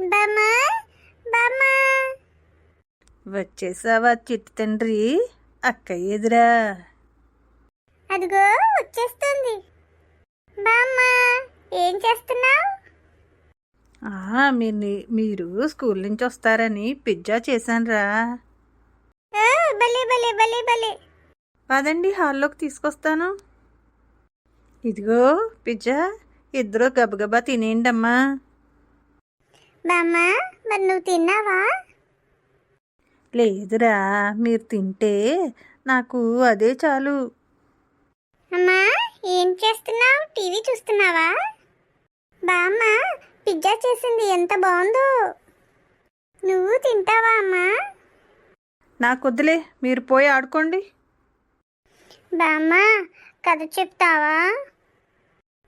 బామ్మా బామ్మా వచ్చేసావా చిట్టి తండ్రి? అక్క ఎదురా? అదిగో వచ్చేస్తుంది. బామ్మా ఏం చేస్తున్నావు? మీరు స్కూల్ నుంచి వస్తారని పిజ్జా చేశానురా. భలే భలే భలే భలే. పదండి, హాల్లోకి తీసుకొస్తాను. ఇదిగో పిజ్జా, ఇద్దరు గబగబా తినేయండి అమ్మా. బామ్మా మరి నువ్వు తిన్నావా? లేదురా, మీరు తింటే నాకు అదే చాలు. అమ్మా ఏం చేస్తున్నావు? టీవీ చూస్తున్నావా? బామ్మ పిజ్జా చేసింది, ఎంత బాగుందో. నువ్వు తింటావా అమ్మా? నాకు వద్దులే, మీరు పోయి ఆడుకోండి. బామ్మ కథ చెప్తావా?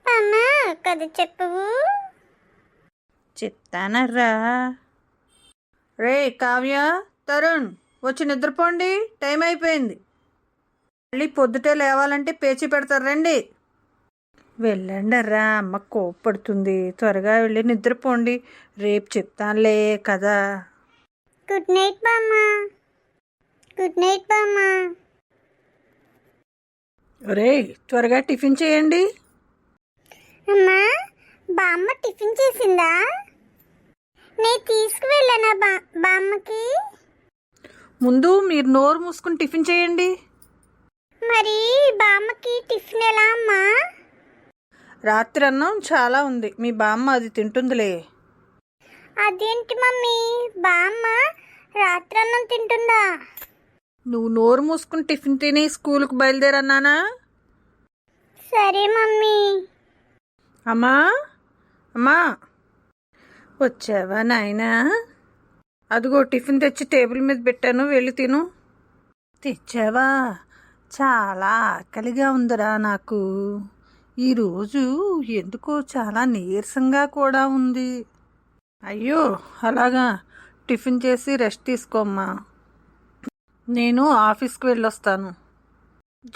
బామ్మ కథ చెప్పవు? చెప్తానర్రా. రే కావ్య, తరుణ్ వచ్చి నిద్రపోండి, టైం అయిపోయింది. మళ్ళీ పొద్దుటే లేవాలంటే పేచి పెడతారు, రండి. వెళ్ళండర్రా, అమ్మ కోప్పడుతుంది. త్వరగా వెళ్ళి నిద్రపోండి, రేపు చెప్తానులే కదా. గుడ్ నైట్ బామ్మ. గుడ్ నైట్ బామ్మ. రే త్వరగా టిఫిన్ చేయండి. అమ్మా బామ్మ టిఫిన్ చేసిందా? నేను తీసుకువెళ్ళానా బామ్మకి? ముందు మీరు నోరు మూసుకుని టిఫిన్ చేయండి. మరి బామ్మకి టిఫిన్ ఎలా అమ్మా? రాత్రి అన్నం చాలా ఉంది, మీ బామ్మ అది తింటుందిలే. అదేంటి మమ్మీ, బామ్మ రాత్రన్నం తింటుందా? నువ్వు నోరు మూసుకుని టిఫిన్ తిని స్కూల్కి బయలుదేరన్నానా? సరే మమ్మీ. అమ్మా అమ్మా, వచ్చావా నాయనా? అదిగో టిఫిన్ తెచ్చి టేబుల్ మీద పెట్టాను, వెళ్ళి తిను. తెచ్చావా? చాలా ఆకలిగా ఉందిరా నాకు. ఈరోజు ఎందుకో చాలా నీరసంగా కూడా ఉంది. అయ్యో అలాగా, టిఫిన్ చేసి రెస్ట్ తీసుకోమ్మా. నేను ఆఫీస్కి వెళ్ళొస్తాను.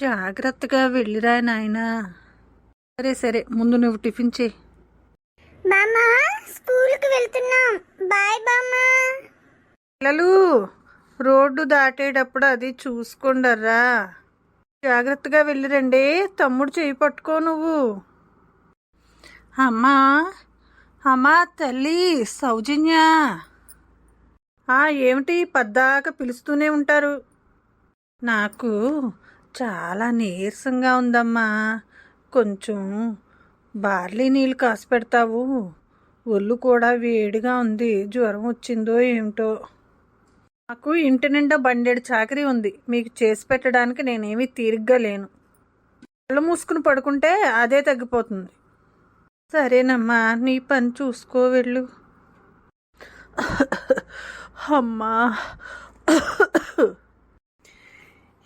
జాగ్రత్తగా వెళ్ళిరా నాయనా. సరే సరే, ముందు నువ్వు టిఫిన్ చేయి. బామ్మ స్కూల్కి వెళ్తున్నాం, బాయ్ బామ్మ. పిల్లలు రోడ్డు దాటేటప్పుడు అది చూసుకోండర్రా, జాగ్రత్తగా వెళ్ళిరండి. తమ్ముడు చేయి పట్టుకో నువ్వు. అమ్మా అమ్మా తల్లి సౌజన్య. ఏమిటి పద్దాక పిలుస్తూనే ఉంటారు? నాకు చాలా నీరసంగా ఉందమ్మా, కొంచెం బార్లీ నీళ్ళు కాసి పెడతావు? ఒళ్ళు కూడా వేడిగా ఉంది, జ్వరం వచ్చిందో ఏమిటో. నాకు ఇంటి నిండా బండెడు చాకరీ ఉంది, మీకు చేసి పెట్టడానికి నేనేమీ తీరిగ్గా లేను. కళ్ళు మూసుకుని పడుకుంటే అదే తగ్గిపోతుంది. సరేనమ్మా, నీ పని చూసుకో వెళ్ళు. అమ్మా,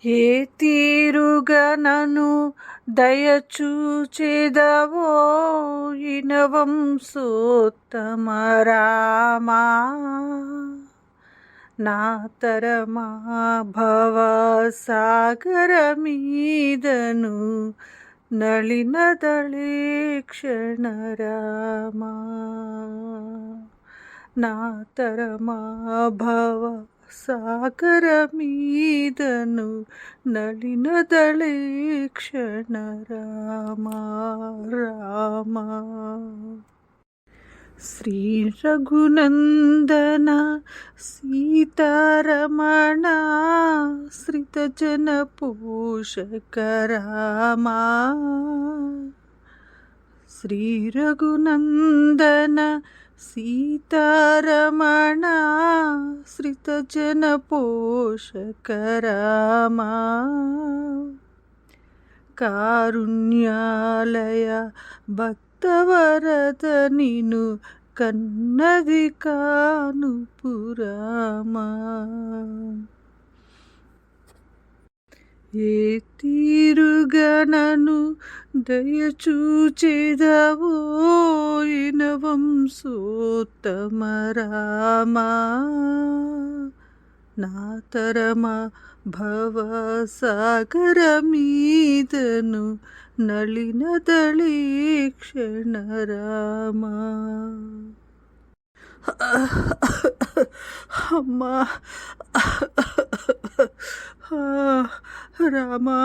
ఏ తీరుగా నన్ను దయచూచెదవో ఇనవంశోత్తమ రామా. నా తరమా భవ సాగర మీదను నళినదళే క్షణ రామా. నా తరమా భవ సాగర మీదను నళినదళే క్షణ రామా రామా. శ్రీ రఘునందన సీతారమణ శ్రితజన పోషక రామా. శ్రీ రఘునందన సీతారమణ శ్రితజన పోషక రామా. కారుణ్యాలయ భక్తవరద నిను కన్నది కాను పురామా. ఏ తీరుగా నన్ను దయచూచెదవో ఇనవంశోత్తమ రామా. నా తరమా భవ సాగర మీదను నళినదళే క్షణ రామా. అమ్మా రామా.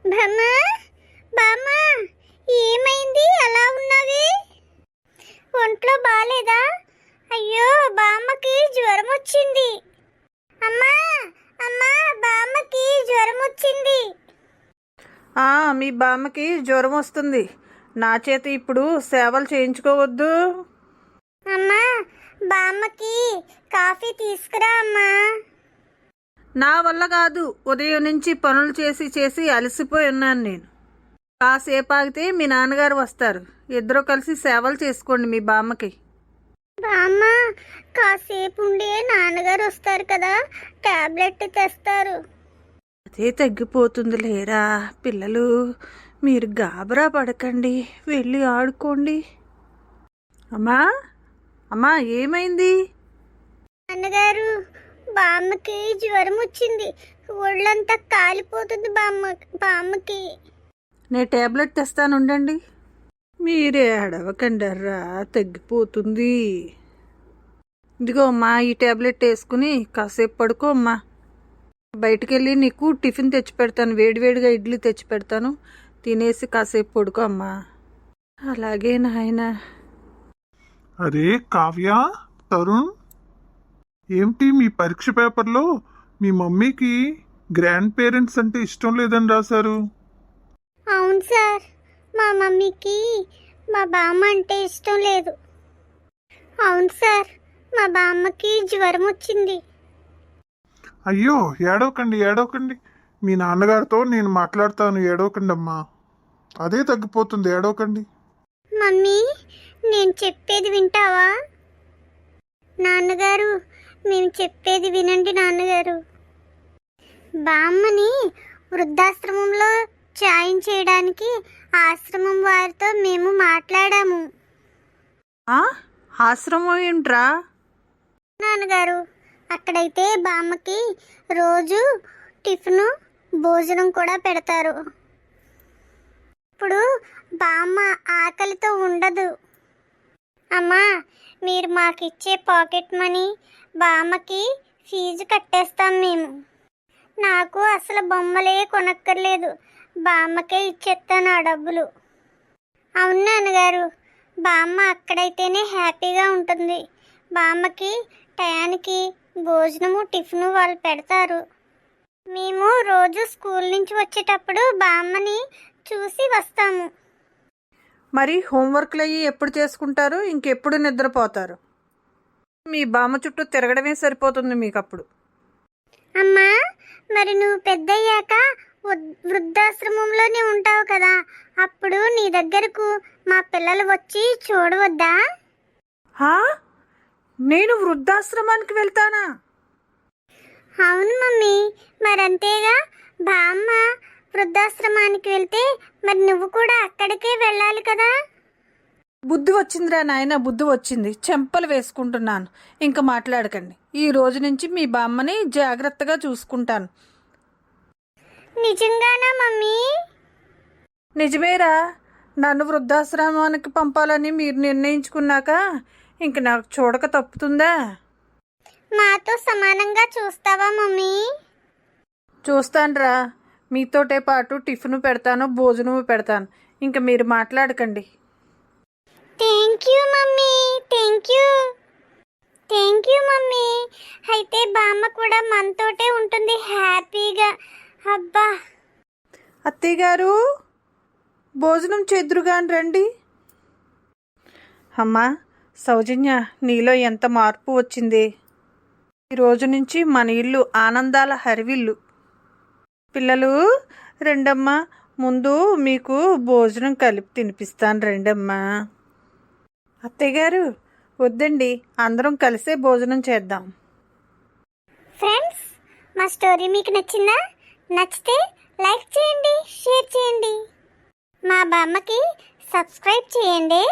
బామ్మ బామ్మ ఏమైంది అలా ఉన్నది? ఒంట్లో బాలేదా? అయ్యో బామ్మకి జ్వరం వచ్చింది. అమ్మా అమ్మా బామ్మకి జ్వరం వచ్చింది. మీ బామ్మకి జ్వరం వస్తుంది. నా చేత ఇప్పుడు సేవలు చేయించుకోవద్దు. అమ్మా బామ్మకి కాఫీ తీసుకురా అమ్మా. నా వల్ల కాదు, ఉదయం నుంచి పనులు చేసి చేసి అలసిపోయి ఉన్నాను నేను. కాసేపు ఆగితే మీ నాన్నగారు వస్తారు, ఇద్దరు కలిసి సేవలు చేసుకోండి మీ బామ్మకి. బామ్మ కాసేపు ఉండే నాన్నగారు వస్తారు కదా, టాబ్లెట్ తెస్తారు. అదే తగ్గిపోతుంది లేరా పిల్లలు, మీరు గాబరా పడకండి, వెళ్ళి ఆడుకోండి. అమ్మా అమ్మా ఏమైంది? నాన్నగారు బామ్మకి జ్వరం వచ్చింది, ఒళ్ళంతా కాలిపోతుంది బామ్మకి. నేను టాబ్లెట్ తెస్తాను ఉండండి. మీరే అడవకండర్రా, తగ్గిపోతుంది. ఇదిగో అమ్మా, ఈ టాబ్లెట్ వేసుకుని కాసేపు పడుకో అమ్మా. బయటికెళ్ళి నీకు టిఫిన్ తెచ్చి పెడతాను, వేడివేడిగా ఇడ్లీ తెచ్చి పెడతాను, తినేసి కాసేపు పడుకో అమ్మా. అలాగే నాయన. అరే కావ్య, తరుణ్, ఏమిటి మీ పరీక్ష పేపర్లో మీ మమ్మీకి గ్రాండ్ పేరెంట్స్ అంటే ఇష్టం లేదని రాశారు? అవును సార్, మా మమ్మీకి మా బామ్మ అంటే ఇష్టం లేదు. అవును సార్, మా బామ్మకి జ్వరం వచ్చింది. అయ్యో ఏడవకండి ఏడవకండి, మీ నాన్నగారితో నేను మాట్లాడతాను, ఏడవకండి అమ్మా, అదే తగ్గిపోతుంది, ఏడవకండి. మమ్మీ నేను చెప్పేది వింటావా? నాన్నగారు మేము చెప్పేది వినండి నాన్నగారు. బామ్మని వృద్ధాశ్రమంలో జాయిన్ చేయడానికి ఆశ్రమం వారితో మేము మాట్లాడాము. ఆశ్రమం ఏంట్రా? నాన్నగారు అక్కడైతే బామ్మకి రోజు టిఫిన్ భోజనం కూడా పెడతారు. ఇప్పుడు బామ్మ ఆకలితో ఉండదు. అమ్మా మీరు మాకిచ్చే పాకెట్ మనీ బామ్మకి ఫీజు కట్టేస్తాం మేము. నాకు అసలు బొమ్మలే కొనక్కర్లేదు, బామ్మకే ఇచ్చేస్తాను ఆ డబ్బులు. అవును నాన్నగారు, బామ్మ అక్కడైతేనే హ్యాపీగా ఉంటుంది. బామ్మకి టయానికి భోజనము టిఫిను వాళ్ళు పెడతారు. మేము రోజు స్కూల్ నుంచి వచ్చేటప్పుడు బామ్మని చూసి వస్తాము. మరి హోంవర్క్లు అయ్యి ఎప్పుడు చేసుకుంటారు, ఇంకెప్పుడు నిద్రపోతారు? మీ బామ్మ చుట్టూ తిరగడమే సరిపోతుంది మీకు అప్పుడు. అమ్మా మరి నువ్వు పెద్దయ్యాక వృద్ధాశ్రమంలోనే ఉంటావు కదా, అప్పుడు నీ దగ్గరకు మా పిల్లలు వచ్చి చూడవద్దా? నేను వృద్ధాశ్రమానికి వెళ్తానా? అవును మమ్మీ, మరంతేగా. బామ్మ వృద్ధాశ్రమానికి వెళ్తే మరి నువ్వు కూడా అక్కడికే వెళ్ళాలి కదా. బుద్ధి వచ్చిందిరా నాయన, బుద్ధి వచ్చింది. చెంపలు వేసుకుంటున్నాను, ఇంకా మాట్లాడకండి. ఈ రోజు నుంచి మీ బామ్మని జాగ్రత్తగా చూసుకుంటాను. నిజంగానా మమ్మీ? నిజమేరా, నన్ను వృద్ధాశ్రమానికి పంపాలని మీరు నిర్ణయించుకున్నాక ఇంక నాకు చూడక తప్పుతుందా? మాతో సమానంగా చూస్తావా మమ్మీ? చూస్తానురా, మీతోటే పాటు టిఫిన్ పెడతాను, భోజనము పెడతాను. ఇంక మీరు మాట్లాడకండి. Thank you mummy, thank you mummy. అయితే బామ్మ కూడా మనతోటే ఉంటుంది హ్యాపీగా. అబ్బా. అత్తయ్య గారు భోజనం చెద్దురుగాని రండి. అమ్మా సౌజన్య, నీలో ఎంత మార్పు వచ్చింది. ఈరోజు నుంచి మన ఇల్లు ఆనందాల హరివిల్లు. పిల్లలు రెండమ్మా, ముందు మీకు భోజనం కలిపి తినిపిస్తాను రెండమ్మా. అత్తయ్య గారు వద్దండి, అందరం కలిసే భోజనం చేద్దాం. ఫ్రెండ్స్, మా స్టోరీ మీకు నచ్చిందా? నచ్చితే లైక్ చేయండి, షేర్ చేయండి, మా బామ్మకి సబ్స్క్రైబ్ చేయండి.